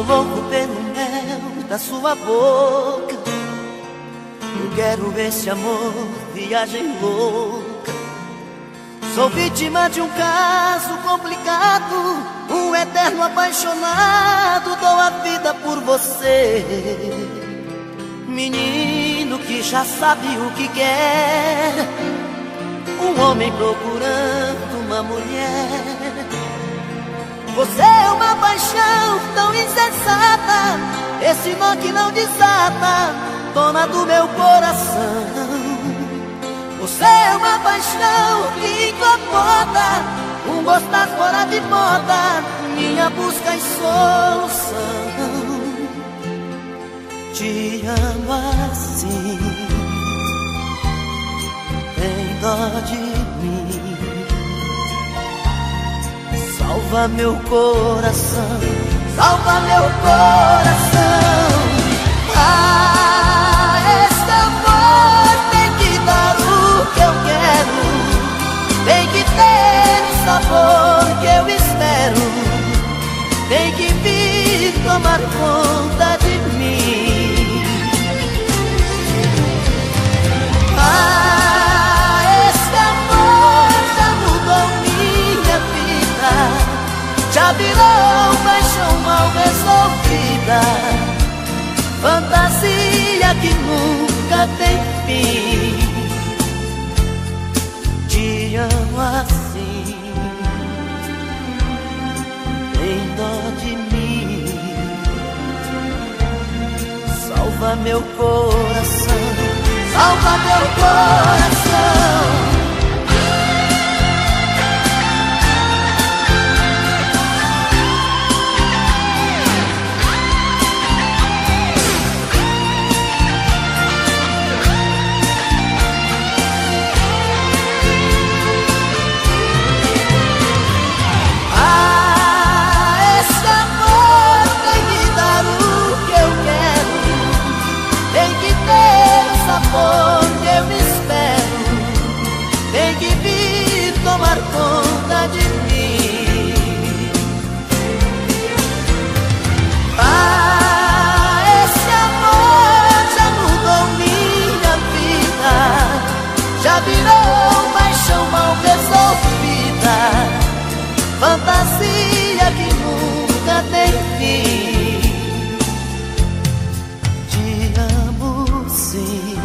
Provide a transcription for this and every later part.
louco pelo mel da sua boca. Eu quero esse amor, viagem louca. Sou vítima de um caso complicado, um eterno apaixonado. Dou a vida por você, menino que já sabe o que quer. Um homem procurando uma mulher. Você é uma paixão tão insensata, esse nó que não desata, dona do meu coração. Você é uma paixão que incomoda, um gostar fora de moda, minha busca e solução. Te amo assim, tem dó de mim. Salva meu coração, salva meu coração. Ah, esse amor tem que dar o que eu quero, tem que ter o sabor que eu espero, tem que vir tomar conta de mim. Ah, esse amor já mudou minha vida, já virou paixão mal resolvida, fantasia que nunca tem fim. Te amo assim, tem dó de mim. Salva meu coração, salva meu coração. Onde eu espero, tem que vir tomar conta de mim. Ah, esse amor já mudou minha vida, já virou paixão mal resolvida, fantasia que nunca tem fim. Te amo sim,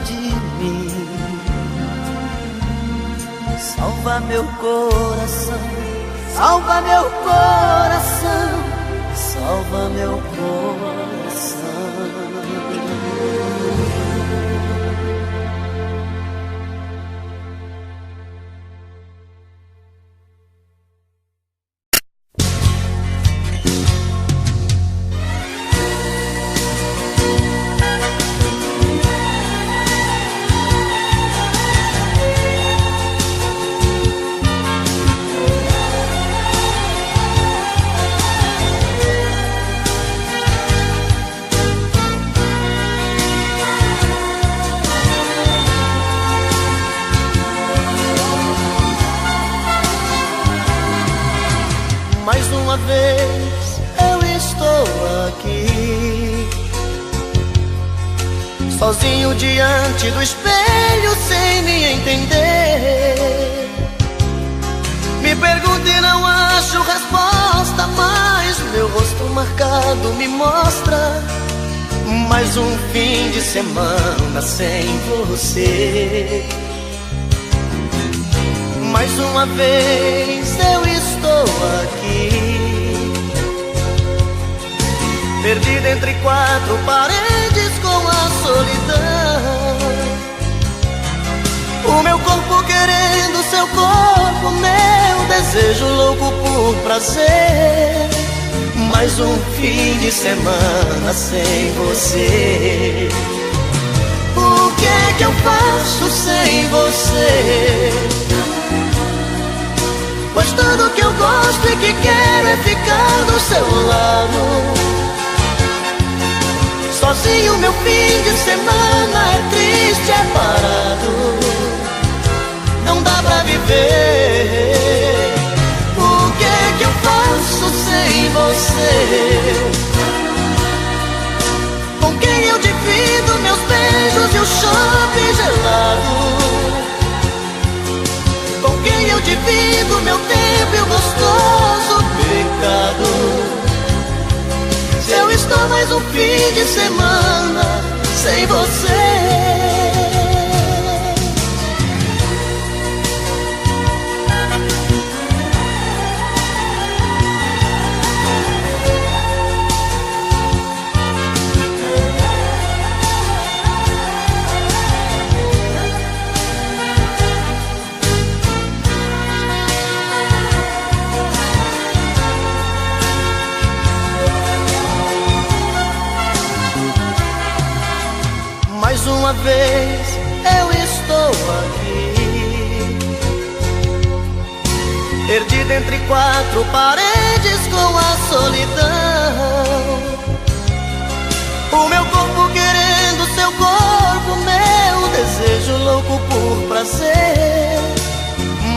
de mim. Salva meu coração, salva meu coração, salva meu coração. Mais uma vez eu estou aqui, sozinho diante do espelho sem me entender. Me pergunto e não acho resposta, mas meu rosto marcado me mostra mais um fim de semana sem você. Mais uma vez eu estou aqui, perdido entre quatro paredes com a solidão. O meu corpo querendo seu corpo, meu desejo louco por prazer. Mais um fim de semana sem você. O que é que eu faço sem você? Pois tudo que eu gosto e que quero é ficar do seu lado. Sozinho meu fim de semana é triste, é parado. Não dá pra viver. O que é que eu faço você, com quem eu divido meus beijos e o chope gelado, com quem eu divido meu tempo e o gostoso pecado. Se eu estou mais um fim de semana sem você. Mais uma vez eu estou aqui, perdido entre quatro paredes com a solidão. O meu corpo querendo seu corpo, meu desejo louco por prazer.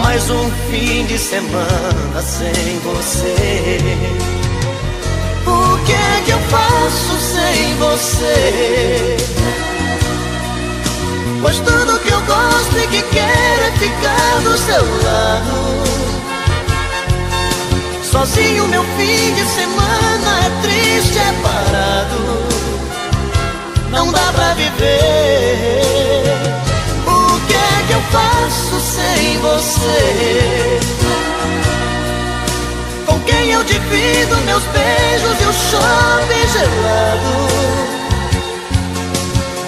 Mais um fim de semana sem você. O que é que eu faço sem você? Pois tudo que eu gosto e que quero é ficar do seu lado. Sozinho meu fim de semana é triste, é parado. Não dá pra viver. O que é que eu faço sem você? Com quem eu divido meus beijos e o chope gelado,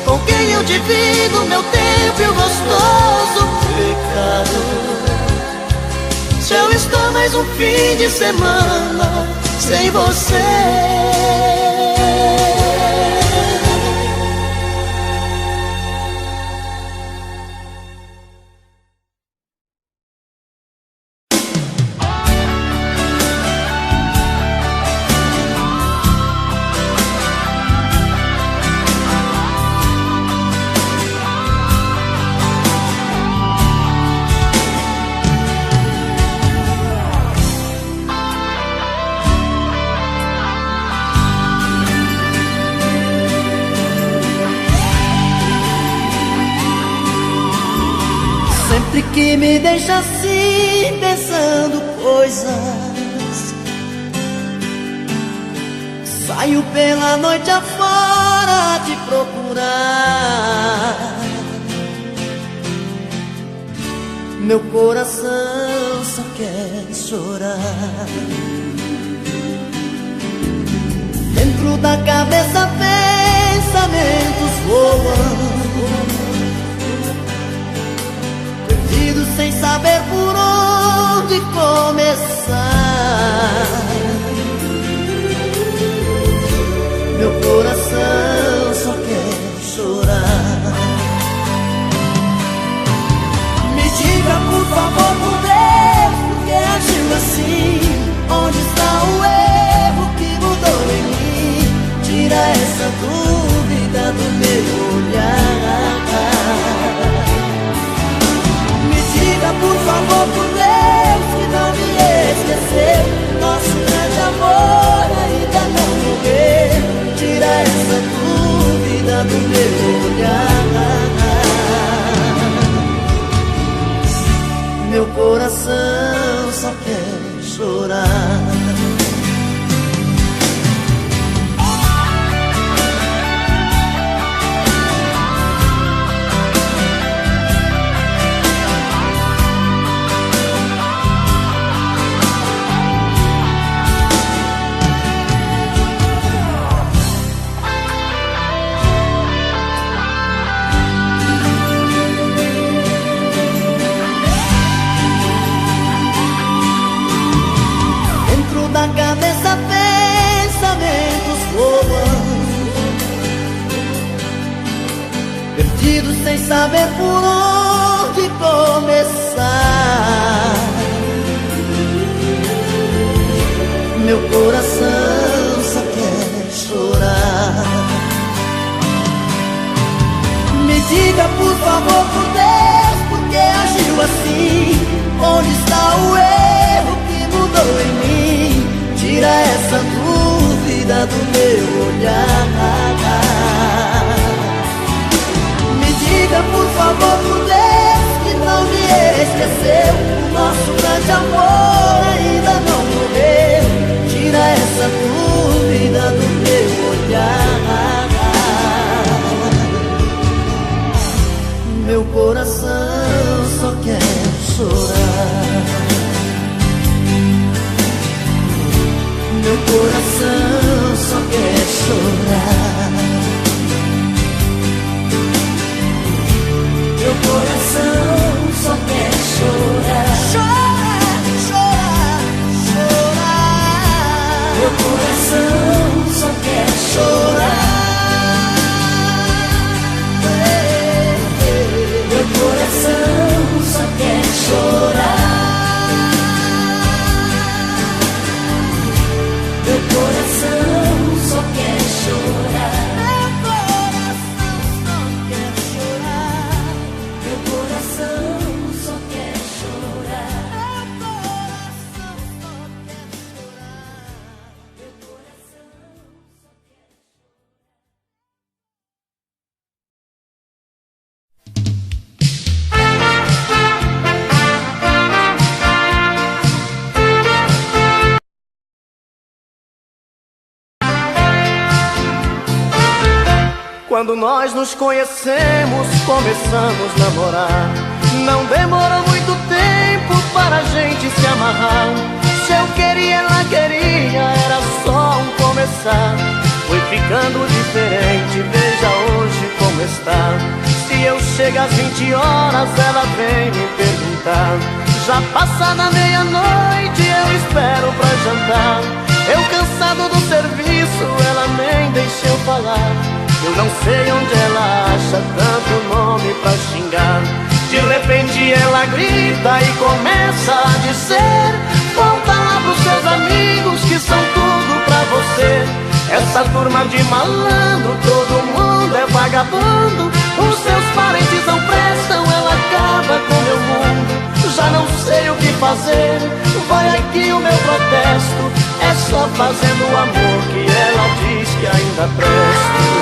com quem eu divido meu tempo e o gostoso pecado. Se eu estou mais um fim de semana sem você. Sempre que me deixa assim, pensando coisas, saio pela noite afora te procurar. Meu coração só quer chorar. Dentro da cabeça pensamentos voam, sem saber por onde começar. Meu coração só quer chorar. Me diga por favor, por Deus, por que agiu assim? Onde está o erro que mudou em mim? Tira essa dúvida do meu olhar. Por favor, por Deus, que não me esquecer. Nosso grande amor ainda não morreu. Tira essa dúvida do meu olhar. Meu coração só quer chorar. Da cabeça pensamentos voam, perdidos sem saber por onde começar. Meu coração só quer chorar. Me diga por favor, por Deus, por que agiu assim? Onde está o erro que mudou em mim? Tira essa dúvida Meu coração só quer chorar. Meu coração só quer chorar. Chorar, chorar, chorar. Meu coração só quer chorar. Meu coração só quer chorar. Meu coração só quer chorar. Meu coração só quer chorar. Meu coração só quer chorar. Meu coração só quer Quando nós nos conhecemos, começamos a namorar. Não demorou muito tempo para a gente se amarrar. Se eu queria, ela queria, era só um começar. Foi ficando diferente, veja hoje como está. Se eu chego às 20 horas, ela vem me perguntar. Já passada meia-noite, eu espero pra jantar. Eu cansado do serviço, ela nem deixa eu falar. Eu não sei onde ela acha tanto nome pra xingar. De repente ela grita e começa a dizer: volta lá pros seus amigos que são tudo pra você. Essa turma de malandro, todo mundo é vagabundo. Os seus parentes não prestam, ela acaba com meu mundo. Já não sei o que fazer, vai aqui o meu protesto. É só fazendo o amor que ela diz que ainda presto.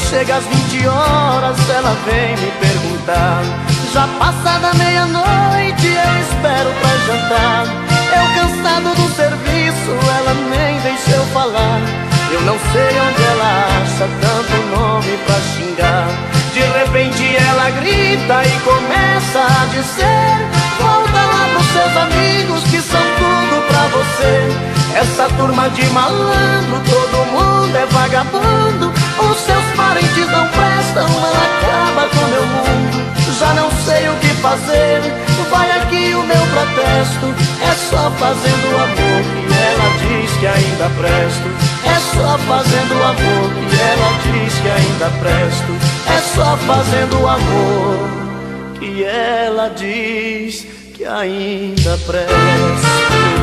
Chega às 20 horas, ela vem me perguntar. Já passada meia-noite, eu espero pra jantar. Eu cansado do serviço, ela nem deixa eu falar. Eu não sei onde ela acha tanto nome pra xingar. De repente ela grita e começa a dizer: volta lá pros seus amigos que são tudo pra você. Essa turma de malandro, todo mundo é vagabundo. Os seus parentes não prestam, ela acaba com meu mundo. Já não sei o que fazer, vai aqui o meu protesto. É só fazendo o amor que ela diz que ainda presto. É só fazendo o amor que ela diz que ainda presto. É só fazendo o amor que ela diz que ainda presto.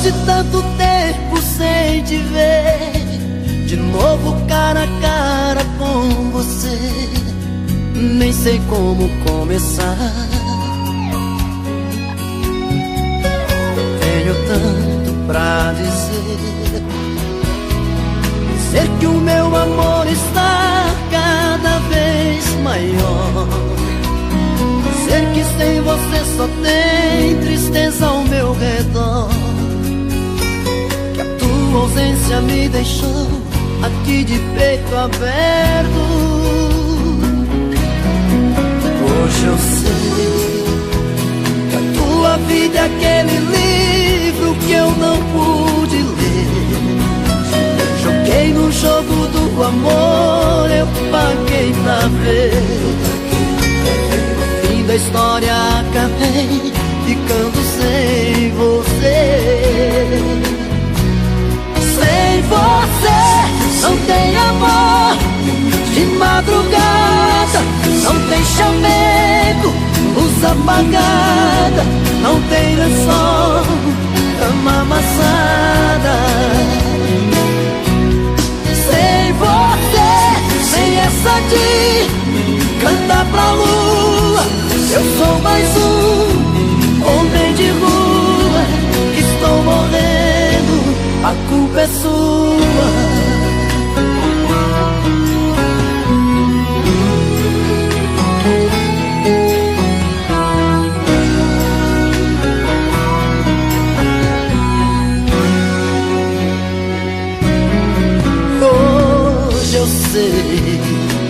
De tanto tempo sem te ver, de novo cara a cara com você, nem sei como começar. Tenho tanto pra dizer, dizer que o meu amor está cada vez maior, dizer que sem você só tem tristeza ao meu redor. A ausência me deixou aqui de peito aberto. Hoje eu sei que a tua vida é aquele livro que eu não pude ler. Joguei no jogo do amor, eu paguei pra ver. No fim da história acabei ficando sem você. Sem você não tem amor. De madrugada luz apagada, não tem lençol, cama amassada. Sem você, sem essa de cantar pra lua, eu sou mais um homem de rua que estou morrendo, a culpa é sua.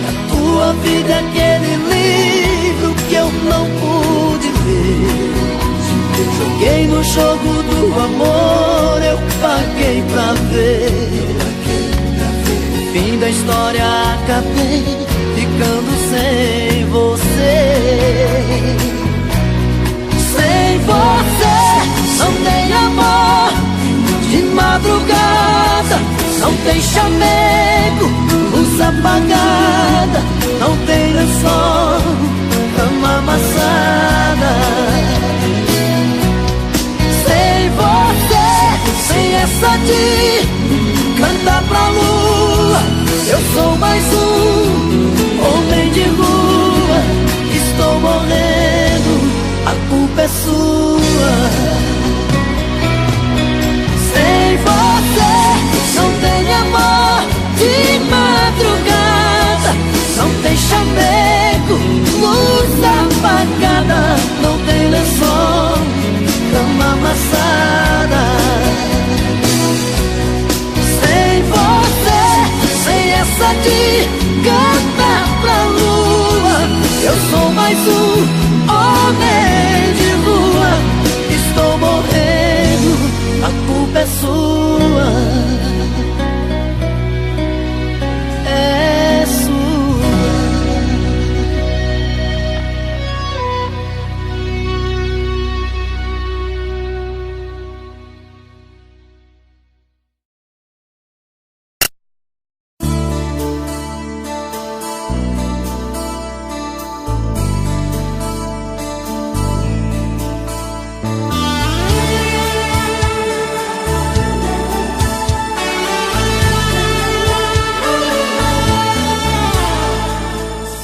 A tua vida é aquele livro que eu não pude ler. Joguei no jogo do amor, eu paguei pra ver. No fim da história acabei ficando sem você. Sem você não tem amor de madrugada, não tem chamego, luz apagada, não tem lençol, cama amassada. Sem você, sem essa de cantar pra lua, eu sou mais um homem de rua, estou morrendo, a culpa é sua. Sem você, não tem amor de madrugada, não tem chamego, luz apagada, não tem lençol, cama amassada. Sem você, sem essa de cantar pra lua, eu sou mais um homem de rua, estou morrendo, a culpa é sua. É sua.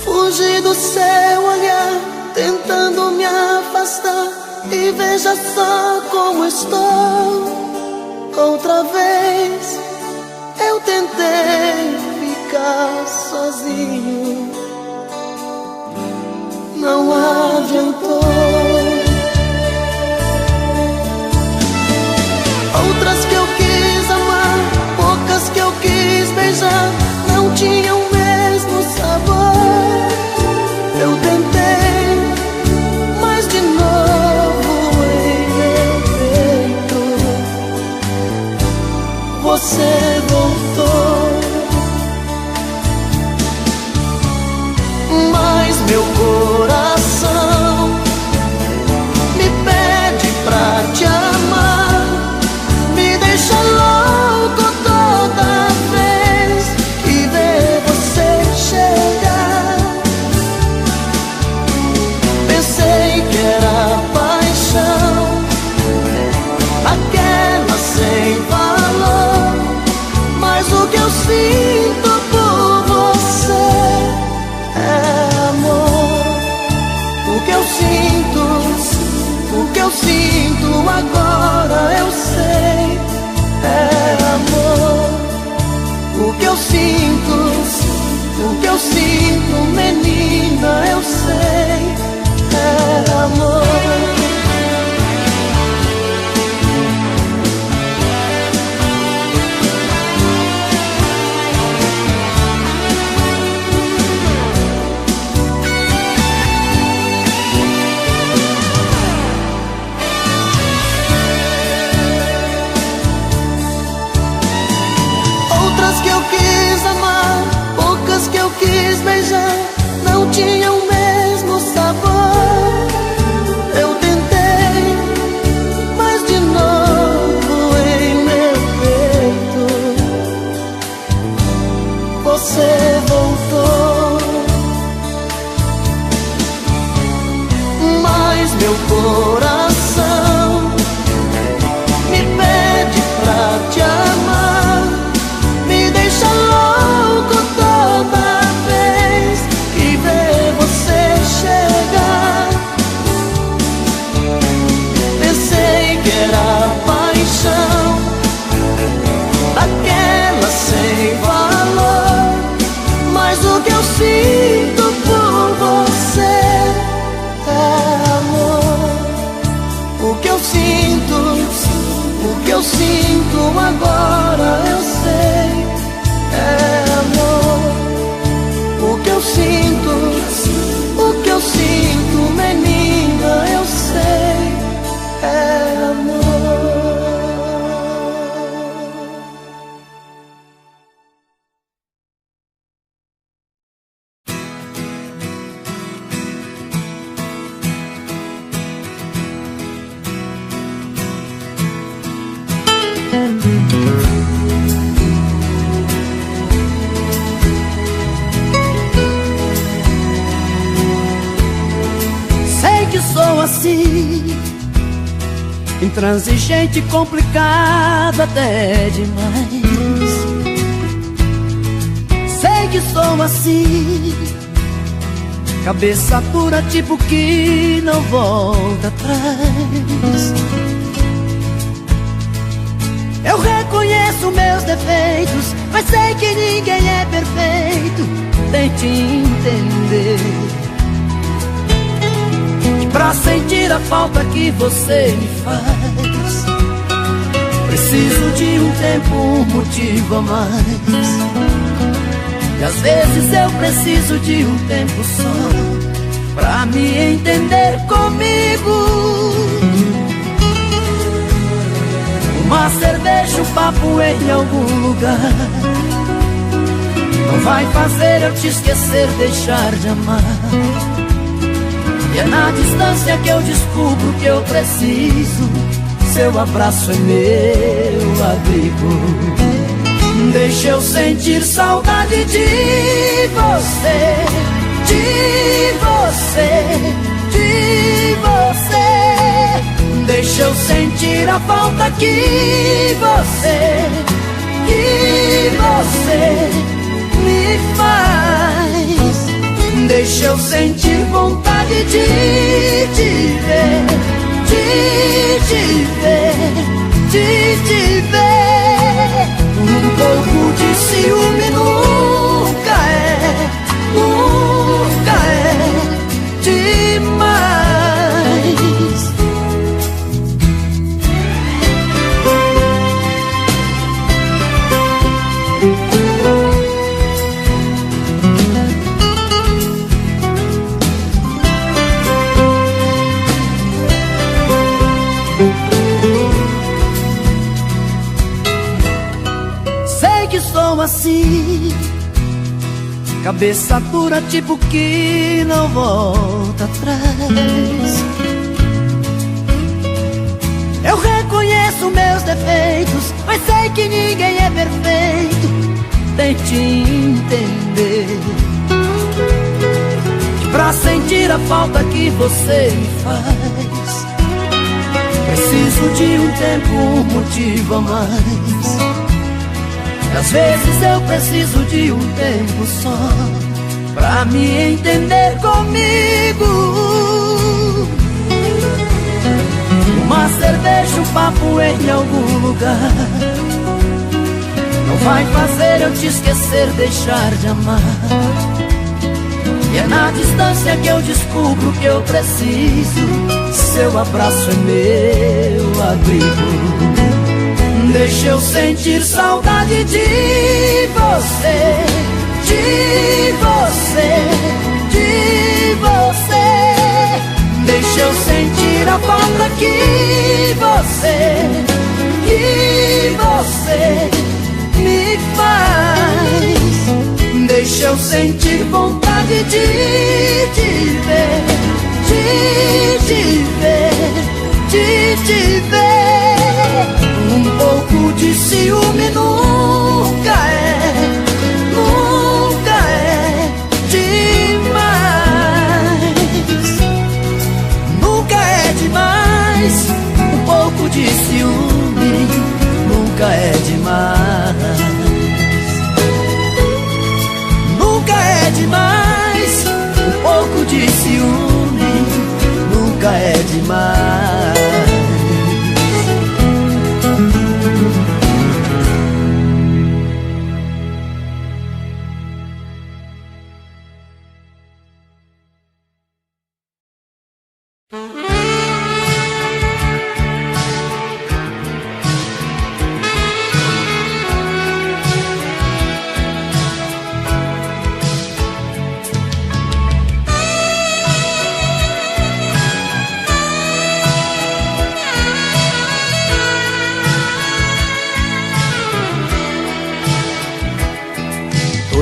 Fugi do seu olhar, tentando me afastar, e veja só como estou. Outra vez eu tentei ficar sozinho, não adiantou. Outras que eu quis amar, poucas que eu quis beijar, não tinham o mesmo sabor. Eu tentei, mas de novo em meu peito você voltou. Mas meu coração me pede pra te amar, me deixa louco toda vez que vê você chegar. Pensei que era paixão, aquela sem valor, mas o que eu sinto por você é amor. O que eu sinto agora eu sei, é amor. O que eu sinto, menina, eu sei, é amor. Outras que eu quis amar, poucas que eu quis beijar, não tinham o mesmo sabor. Eu tentei, mas de novo em meu peito você voltou. Mas o que eu sinto por você é amor. O que eu sinto, o que eu sinto agora eu sei é amor. O que eu sinto, o que eu sinto, menina, eu sei é amor. Sei que sou assim, intransigente, complicado até demais. Sei que sou assim, cabeça dura, tipo que não volta atrás. Eu reconheço meus defeitos, mas sei que ninguém é perfeito. Tente entender que pra sentir a falta que você me faz, preciso de um tempo, um motivo a mais. E às vezes eu preciso de um tempo só pra me entender comigo. Uma cerveja, um papo em algum lugar não vai fazer eu te esquecer, deixar de amar. E é na distância que eu descubro que eu preciso. Seu abraço é meu abrigo. Deixa eu sentir saudade de você, de você, de você. Deixa eu sentir a falta que você me faz. Deixa eu sentir vontade de te ver, de te ver, de te ver. Um pouco de ciúme nunca é demais. Assim, cabeça dura, tipo que não volta atrás. Eu reconheço meus defeitos, mas sei que ninguém é perfeito. Tente entender que pra sentir a falta que você me faz, preciso de um tempo, um motivo a mais. Às vezes eu preciso de um tempo só pra me entender comigo. Uma cerveja, um papo em algum lugar não vai fazer eu te esquecer, deixar de amar. E é na distância que eu descubro que eu preciso. Seu abraço é meu abrigo. Deixa eu sentir saudade de você, de você, de você. Deixa eu sentir a falta que você me faz. Deixa eu sentir vontade de te ver, de te ver, de te ver. Um pouco de ciúme nunca é demais. Nunca é demais. Um pouco de ciúme nunca é demais. Nunca é demais. Um pouco de ciúme nunca é demais.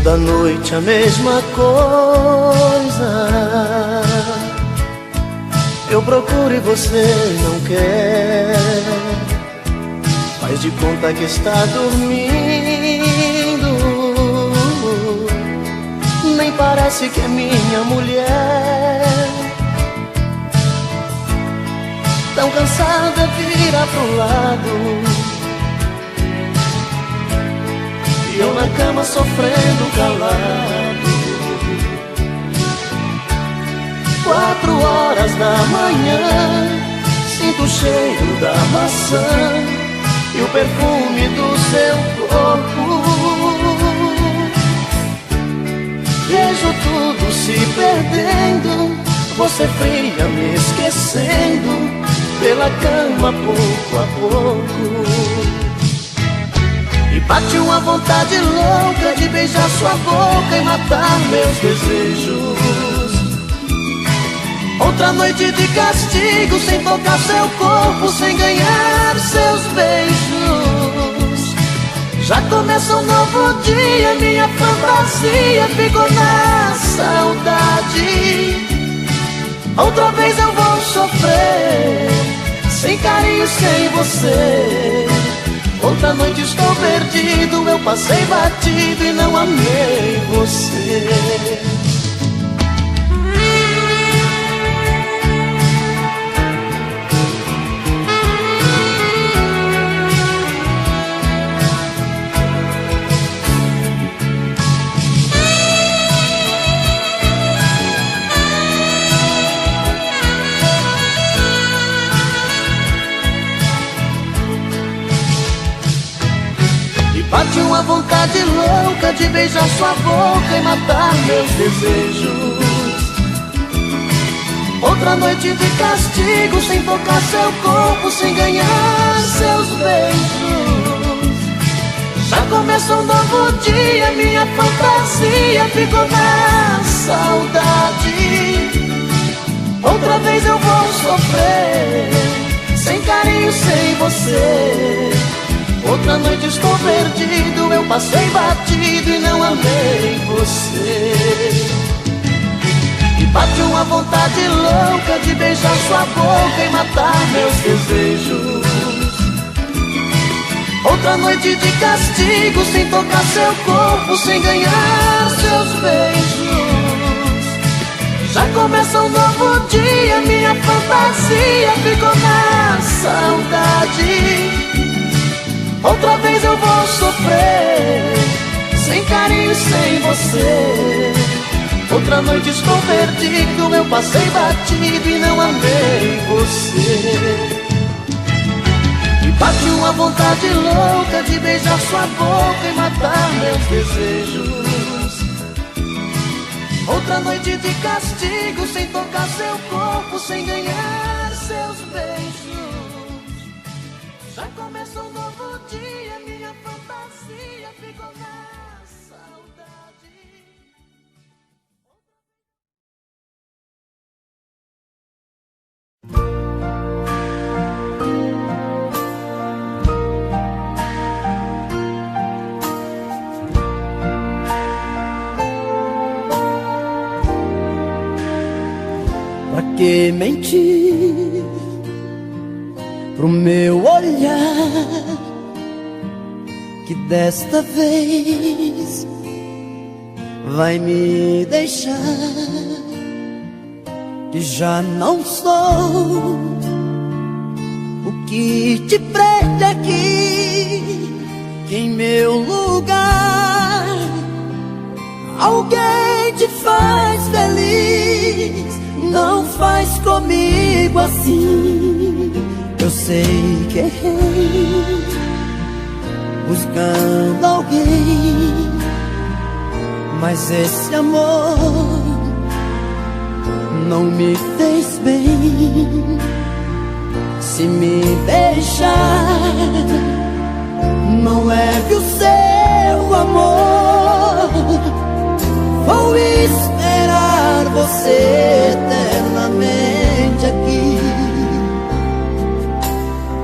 toda noite a mesma coisa. Eu procuro e você não quer. Faz de conta que está dormindo. Nem parece que é minha mulher. Tão cansada, vira pro lado. E eu na cama sofrendo calado. 4 horas da manhã, sinto o cheiro da maçã e o perfume do seu corpo. Vejo tudo se perdendo, você fria me esquecendo, pela cama pouco a pouco. E bate uma vontade louca de beijar sua boca e matar meus desejos. Outra noite de castigo, sem tocar seu corpo, sem ganhar seus beijos. Já começa um novo dia, minha fantasia ficou na saudade. Outra vez eu vou sofrer, sem carinho, sem você. Outra noite estou perdido, eu passei batido e não amei você. Bate uma vontade louca de beijar sua boca e matar meus desejos. Outra noite de castigo, sem tocar seu corpo, sem ganhar seus beijos. Já começa um novo dia, minha fantasia ficou na saudade. Outra vez eu vou sofrer, sem carinho, sem você. Outra noite estou perdido, eu passei batido e não amei você. E bate uma vontade louca de beijar sua boca e matar meus desejos. Outra noite de castigo, sem tocar seu corpo, sem ganhar seus beijos. Já começa um novo dia, minha fantasia ficou na saudade. Outra vez eu vou sofrer, sem carinho, sem você. Outra noite estou perdido, eu passei batido e não amei você. E bate uma vontade louca de beijar sua boca e matar meus desejos. Outra noite de castigo, sem tocar seu corpo, sem ganhar seus beijos. Já começa um novo dia, minha fantasia ficou na saudade. Pra que mentir pro meu olhar, que desta vez vai me deixar, que já não sou o que te prende aqui, que em meu lugar alguém te faz feliz. Não faz comigo assim. Eu sei que errei buscando alguém, mas esse amor não me fez bem. Se me deixar, não leve o seu amor. Vou esperar você eternamente aqui,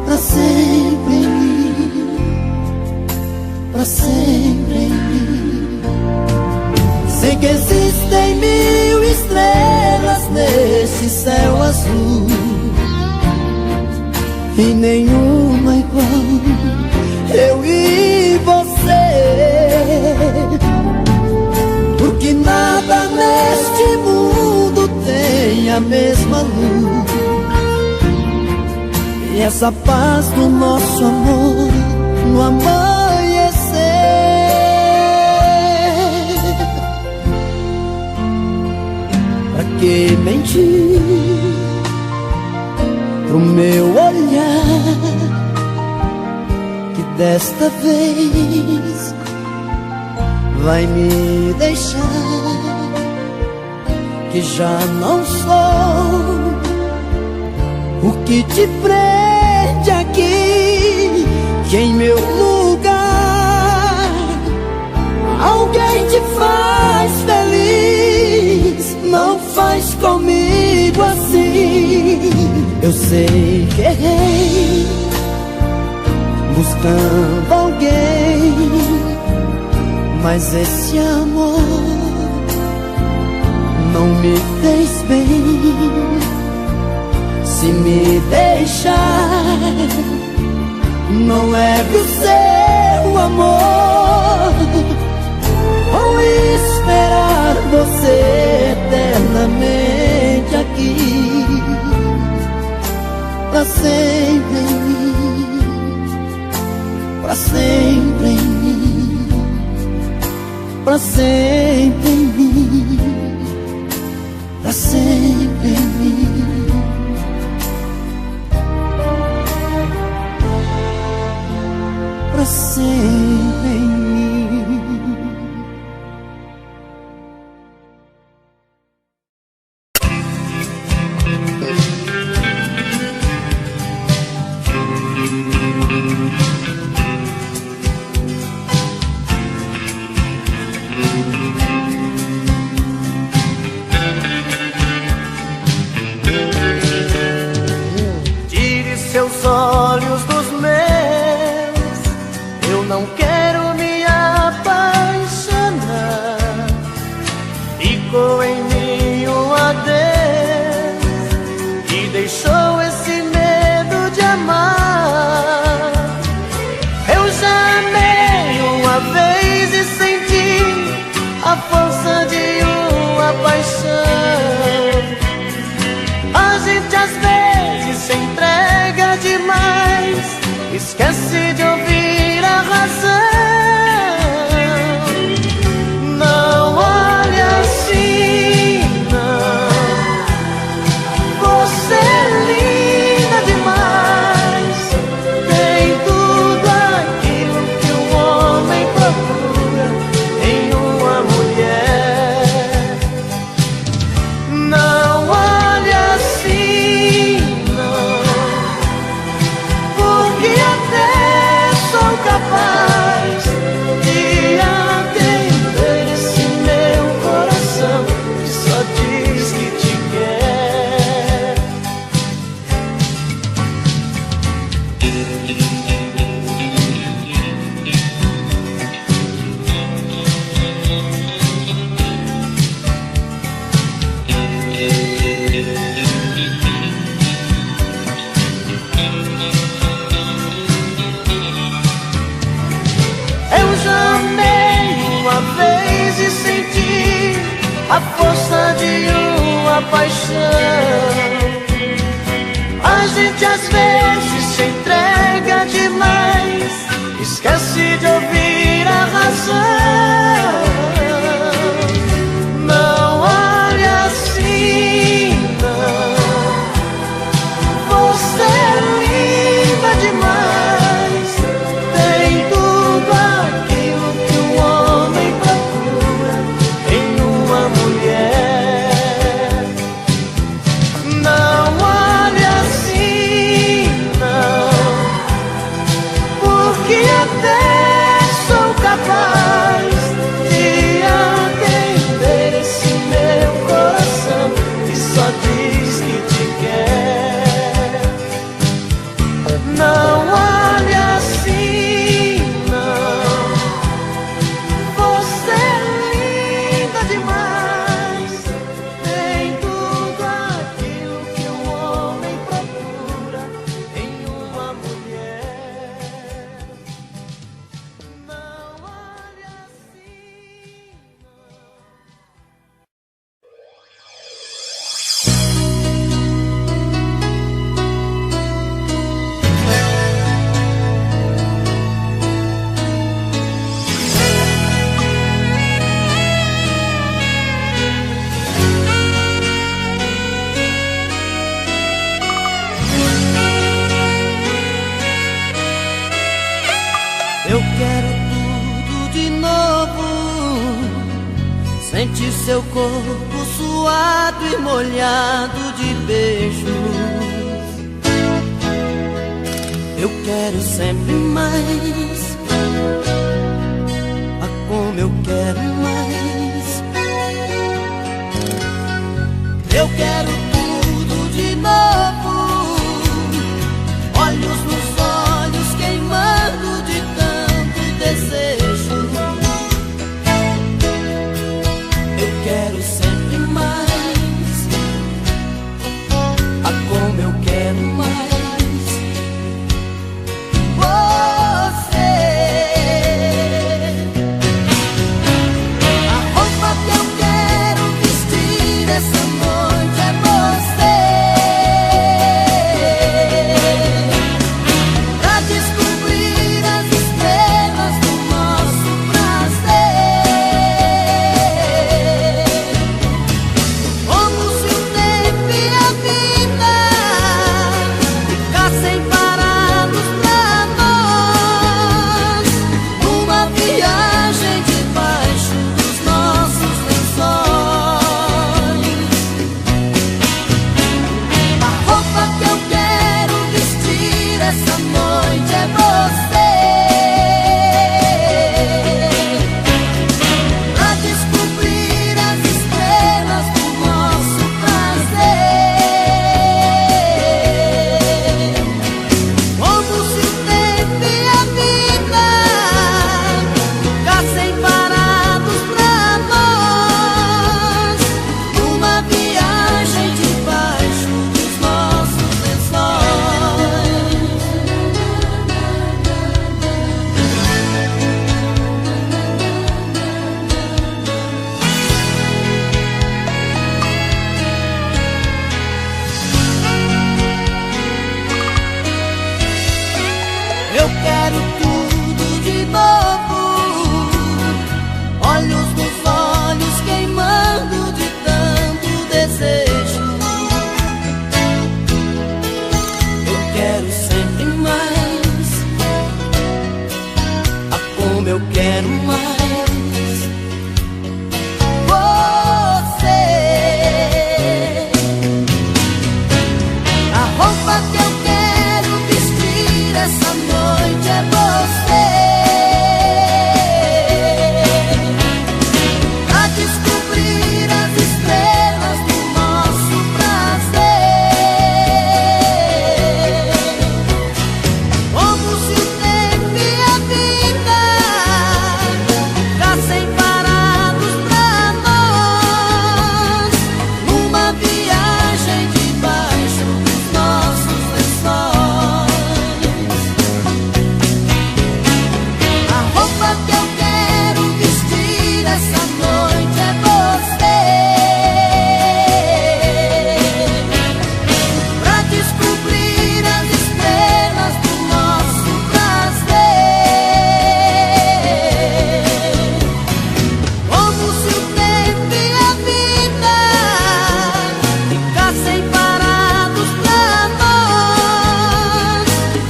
pra sempre em mim, pra sempre em mim. nesse céu azul, e nenhuma igual, eu e você. Porque nada neste mundo tem a mesma luz, e essa paz do nosso amor no amanhecer. Pra que mentir pro meu olhar, que desta vez vai me deixar, que já não sou o que te prende aqui, que em meu lugar alguém te faz feliz. Não faz comigo assim. Eu sei que errei buscando alguém, mas esse amor não me fez bem. Se me deixar, não leve o seu amor, vou esperar você eternamente aqui, pra sempre em mim, pra sempre em mim, pra sempre em mim, pra sempre em mim. Pra sempre em mim. Tire seus olhos dos meus, eu não quero me apaixonar. Ficou em mim um adeus e deixou esse medo de amar. Eu já amei uma vez e senti a força de uma paixão. A gente às vezes se entrega demais, esquece de ouvir a razão. Não olhe assim, não. Você é linda demais, tem tudo aquilo que um homem procura em uma mulher. Não olhe assim, não, porque até sou capaz de atender esse meu coração que só diz que te quer. Eu já amei uma vez e senti a força de uma paixão. A gente às vezes se entrega demais, esquece de ouvir a razão. Não olhe assim, não. Você é linda demais, tem tudo aquilo que um homem procura em uma mulher. Não olhe assim, não, porque até seu corpo suado e molhado de beijos. Eu quero sempre mais, ah, como eu quero mais. Eu quero tudo de novo, olhos nos olhos queimando de tanto desejo. Eu quero sempre mais, ah, como eu quero mais. Eu quero tudo de novo, olhos nos olhos queimando de tanto desejo. Eu quero sempre mais, ah, como eu quero mais. Você, a roupa que eu quero vestir essa noite é você. Pra descobrir as estrelas do nosso prazer, como se o tempo e a vida ficassem parados pra nós, numa viagem debaixo dos nossos lençóis. A roupa que eu quero vestir essa noite é você. Pra descobrir as estrelas do nosso prazer, como se o tempo e a vida ficassem parados pra nós,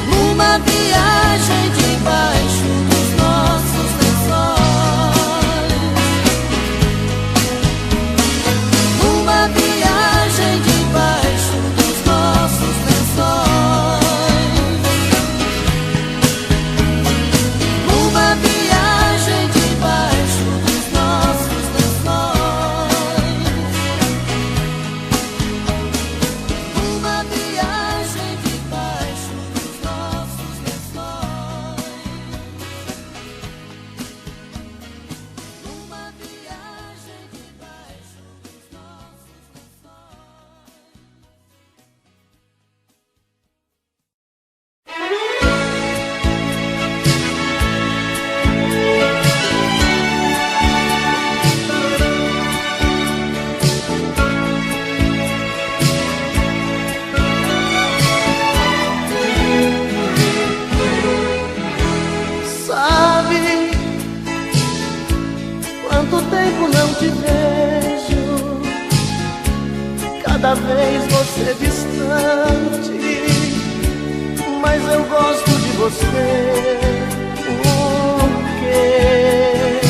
numa viagem debaixo dos nossos lençóis. Numa viagem debaixo dos nossos lençóis. Numa viagem debaixo dos nossos lençóis. Numa viagem debaixo dos nossos lençóis. Numa viagem debaixo dos nossos Sabe quanto tempo não te vejo, cada vez você distante, mas eu gosto de você. Por quê?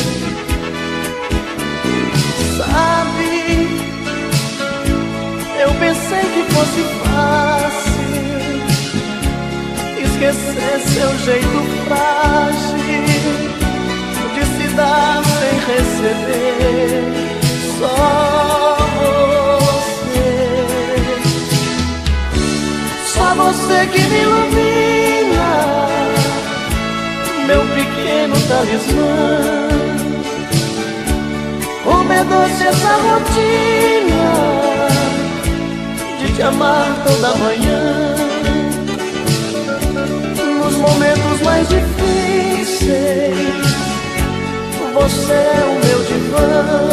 Sabe esquecer seu jeito frágil de se dar sem receber. Só você que me ilumina, meu pequeno talismã. Como é doce essa rotina de te amar toda manhã. Nos momentos mais difíceis, você é o meu divã.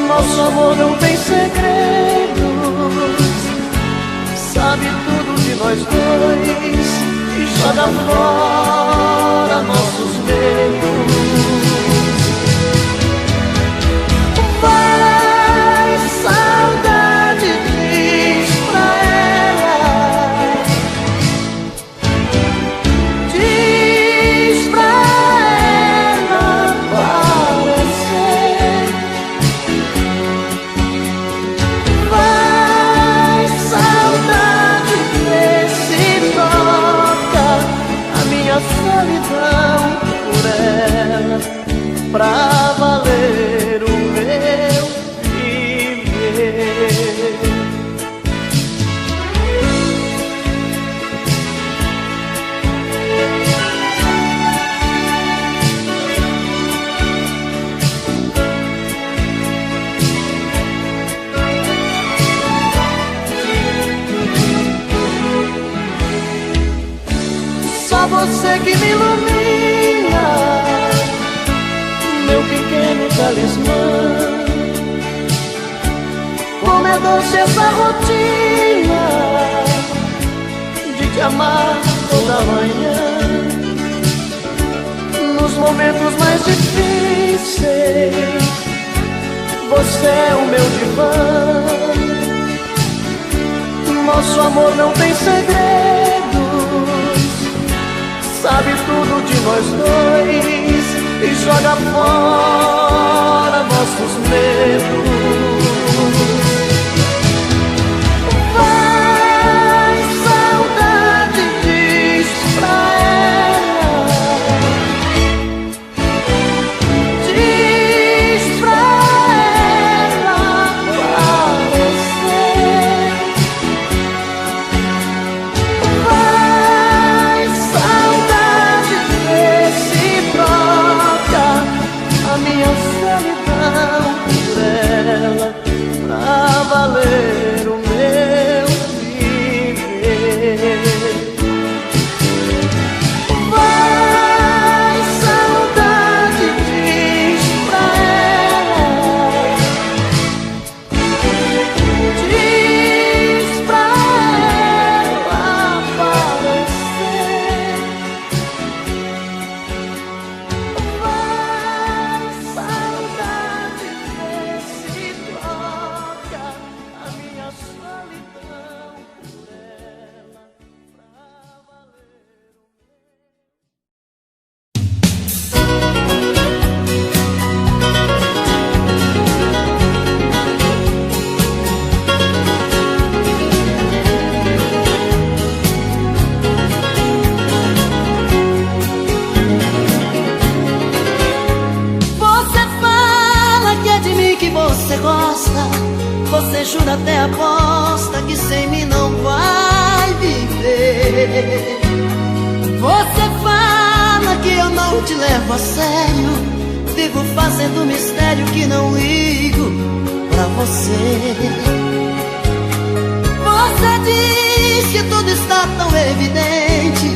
Nosso amor não tem segredos, sabe tudo de nós dois e joga fora nossos medos. Vai, saudade, diz pra ela, diz pra ela aparecer. Vai, saudade, vê se troca a minha solidão por ela, pra valer o meu viver. Só você que me ilumina, meu pequeno talismã. Como é doce essa rotina de te amar toda manhã. Nos momentos mais difíceis, você é o meu divã. Nosso amor não tem segredos, sabe tudo de nós dois e joga fora nossos medos. Vai, saudade, diz pra ela, diz pra ela aparecer. Vai, saudade, vê se troca a minha solidão por ela, pra valer o meu viver. Vai, saudade, diz pra ela, diz pra ela aparecer. Vai, saudade, vê se troca a minha solidão por ela, pra valer o Você fala que é de mim que você gosta. Você jura até aposta que sem mim não vai viver. Você fala que eu não te levo a sério. Vivo fazendo mistério que não ligo pra você. Você diz que tudo está tão evidente.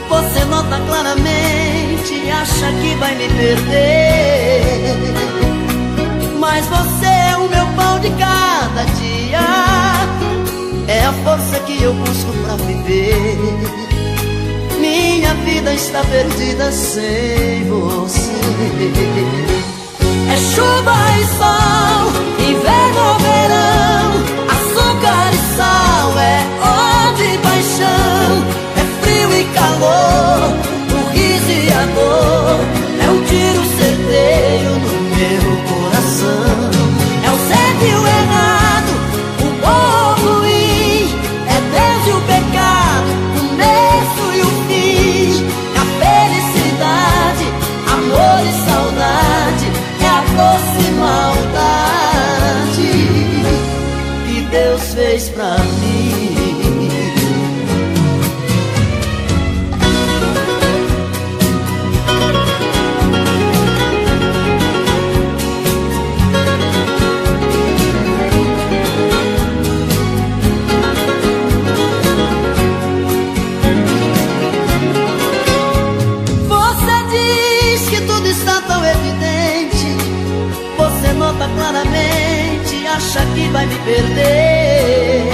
Você nota claramente, acha que vai me perder. Mas você é o meu pão de cada dia, é a força que eu busco pra viver. Minha vida está perdida sem você. É chuva e sol, inverno ou verão, açúcar e sal, é ódio e paixão, é frio e calor, o riso e a dor, é um tiro certeiro no meu coração. É o certo e o errado, o bom ou o ruim, é Deus e o pecado, o fez pra mim. Claramente acha que vai me perder,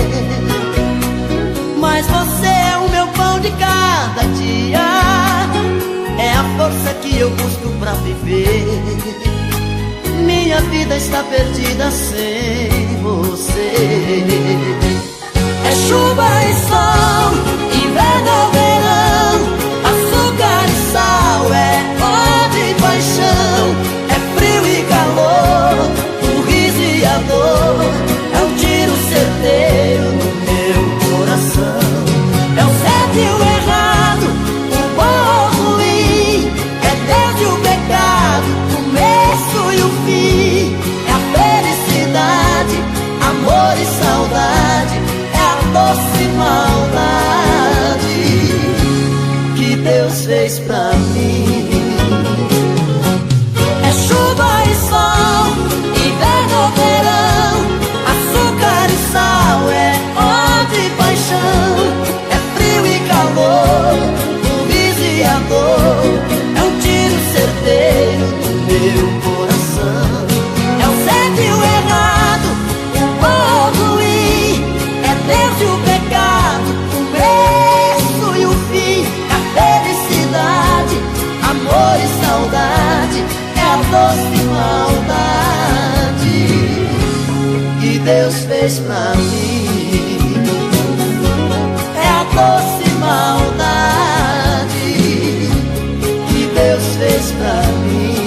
mas você é o meu pão de cada dia, é a força que eu busco pra viver. Minha vida está perdida sem você. É chuva e sol, inverno ou verão, açúcar e sal, é ódio e paixão, é frio e calor, o riso e a dor, é um tiro certeiro no meu coração. É o certo e o errado, o bom ou o ruim, é Deus e o pecado, o começo e o fim, é a felicidade, amor e saudade, é a doce maldade que Deus fez pra mim. É chuva e sol, inverno ou verão, açúcar e sal, é ódio e paixão, é frio e calor, o riso e a dor, é um tiro certeiro no meu coração. É o certo e o errado, o bom ou o ruim, é Deus e o pecado, o começo e o fim, a felicidade, amor e saudade, é a doce maldade que Deus fez pra mim. É a doce maldade que Deus fez pra mim.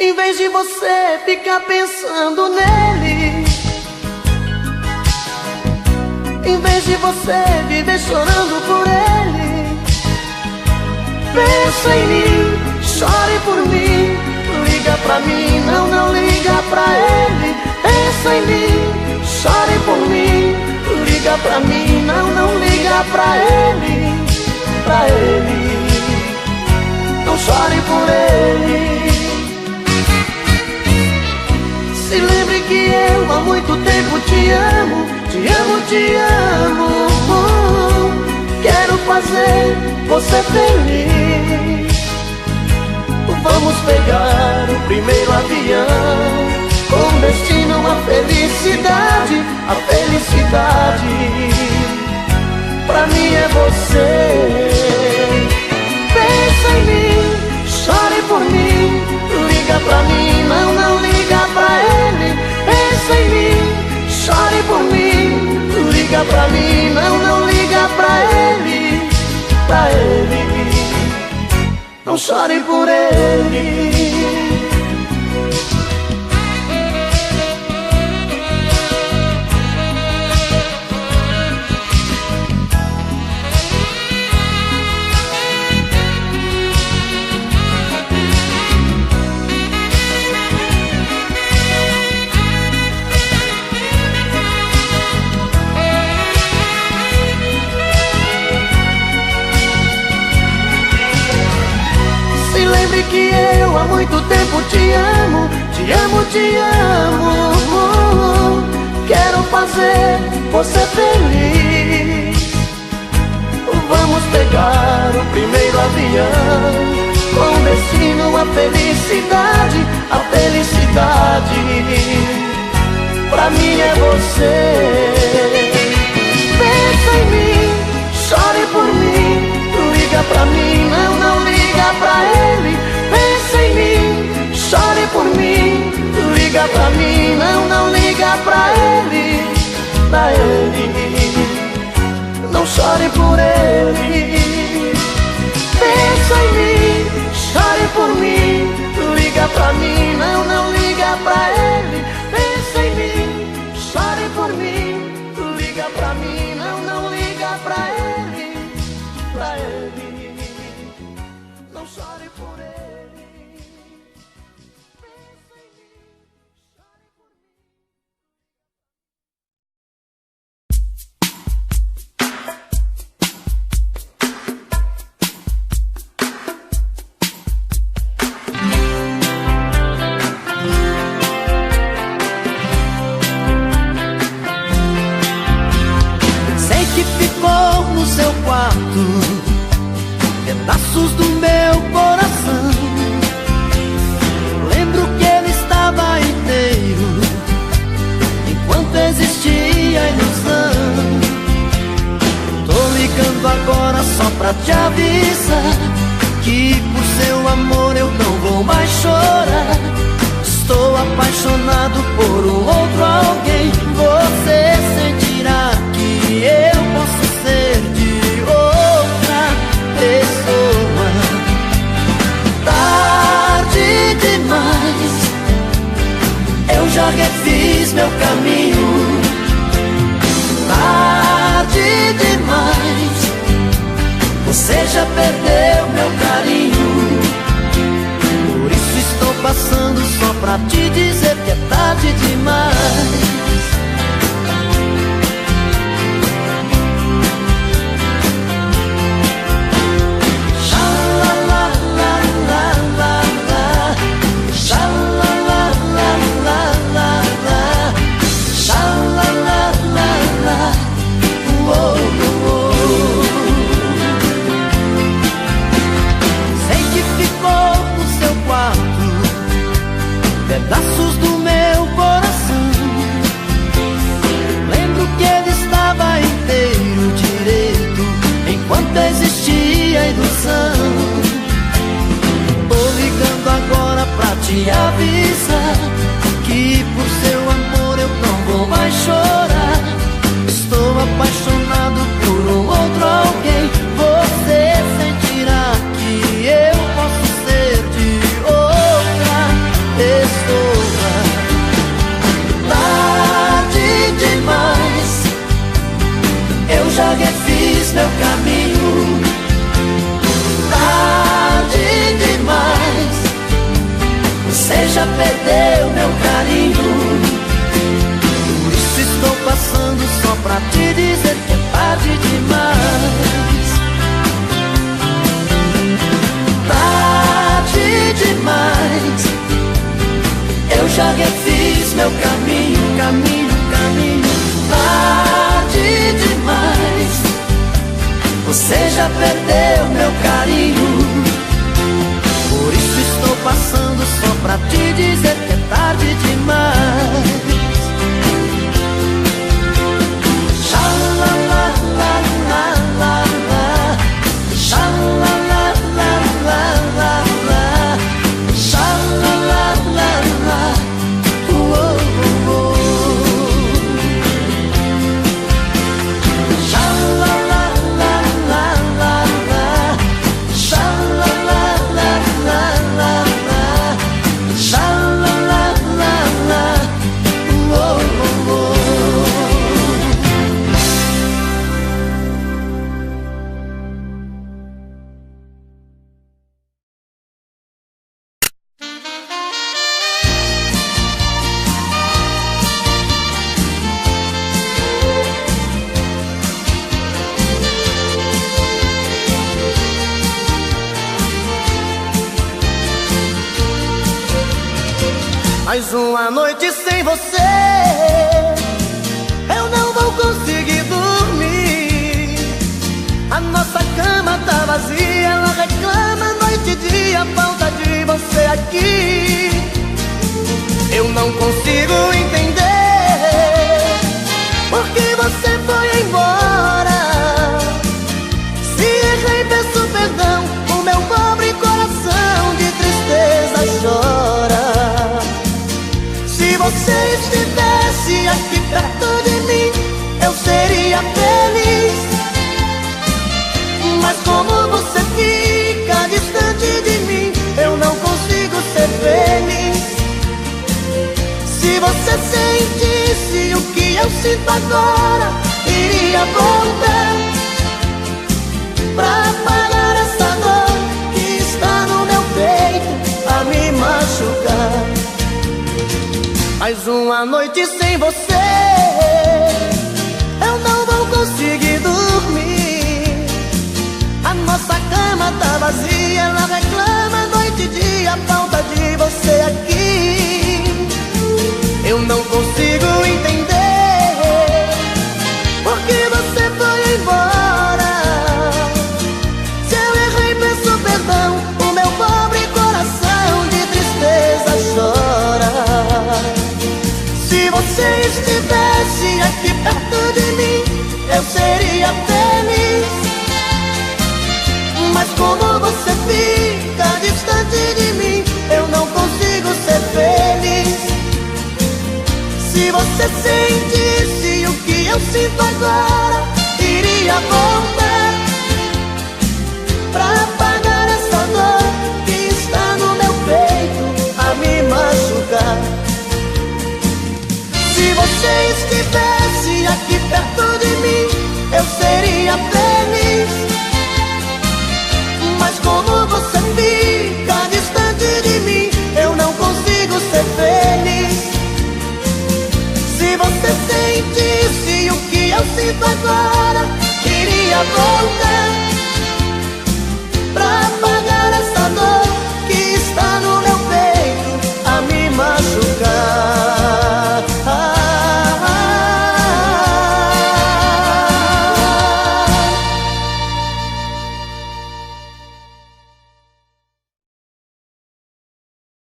Em vez de você ficar pensando nele, em vez de você viver chorando por ele, pensa em mim, chore por mim, liga pra mim, não liga pra ele. Pensa em mim, chore por mim, liga pra mim, não liga pra ele, pra ele. Não chore por ele. Se lembre que eu há muito tempo te amo, te amo, te amo. Quero fazer você feliz. Vamos pegar o primeiro avião, com destino à felicidade, a felicidade pra mim é você. Pensa em mim, chore por mim, liga pra mim, não liga pra ele. Pensa em mim, chore por mim, liga pra mim, não liga pra ele, pra ele. Não chore por ele. Lembre que eu há muito tempo te amo, te amo, te amo. Quero fazer você feliz. Vamos pegar o primeiro avião, com destino à felicidade, a felicidade pra mim é você. Pensa em mim, chore por mim, liga pra mim, não liga pra liga pra mim, não liga pra ele, pra ele. Não chore por ele. Pensa em mim, chore por mim. Liga pra mim, não liga pra ele. Pensa em mim, chore por mim. Liga pra mim, não liga pra ele, pra ele. Não chore por ele. Pedaços do meu coração. Lembro que ele estava inteiro enquanto existia a ilusão. Tô ligando agora só pra te avisar que por seu amor eu não vou mais chorar. Estou apaixonado por um outro alguém. Você sentirá que eu posso ser de outra pessoa. Tarde demais, eu já refiz meu caminho. Tarde demais, você já perdeu meu carinho. Por isso estou passando só pra te dizer que é tarde demais. Pedaços do meu coração. Lembro que ele estava inteiro direito enquanto existia a ilusão. Tô ligando agora pra te avisar que por seu amor eu não vou mais chorar. Estou apaixonado por um outro alguém. Você sentirá que eu posso ser de outra pessoa. Tarde demais, eu já refiz meu caminho. Tarde demais, você já perdeu meu carinho. Por isso estou passando só pra te dizer que é tarde demais. Tarde demais, eu já refiz meu caminho, caminho. Tarde demais, você já perdeu meu carinho. Por isso estou passando só pra te dizer que é tarde demais. Mais uma noite sem você, eu não vou conseguir dormir. A nossa cama tá vazia, ela reclama noite e dia, falta de você aqui. Eu não consigo entender por que você foi embora. Se errei, peço perdão, o meu pobre coração de tristeza chora. Se eu sinto agora iria voltar pra apagar essa dor que está no meu peito a me machucar. Mais uma noite sem você, eu não vou conseguir dormir. A nossa cama tá vazia, ela reclama noite e dia a falta de você aqui. Eu não consigo entender por que você foi embora. Se eu errei, peço perdão, o meu pobre coração de tristeza chora. Se você estivesse aqui perto de mim, eu seria feliz. Mas como você fica distante de mim, eu não consigo ser feliz. Se você sentisse o que eu sinto agora, iria voltar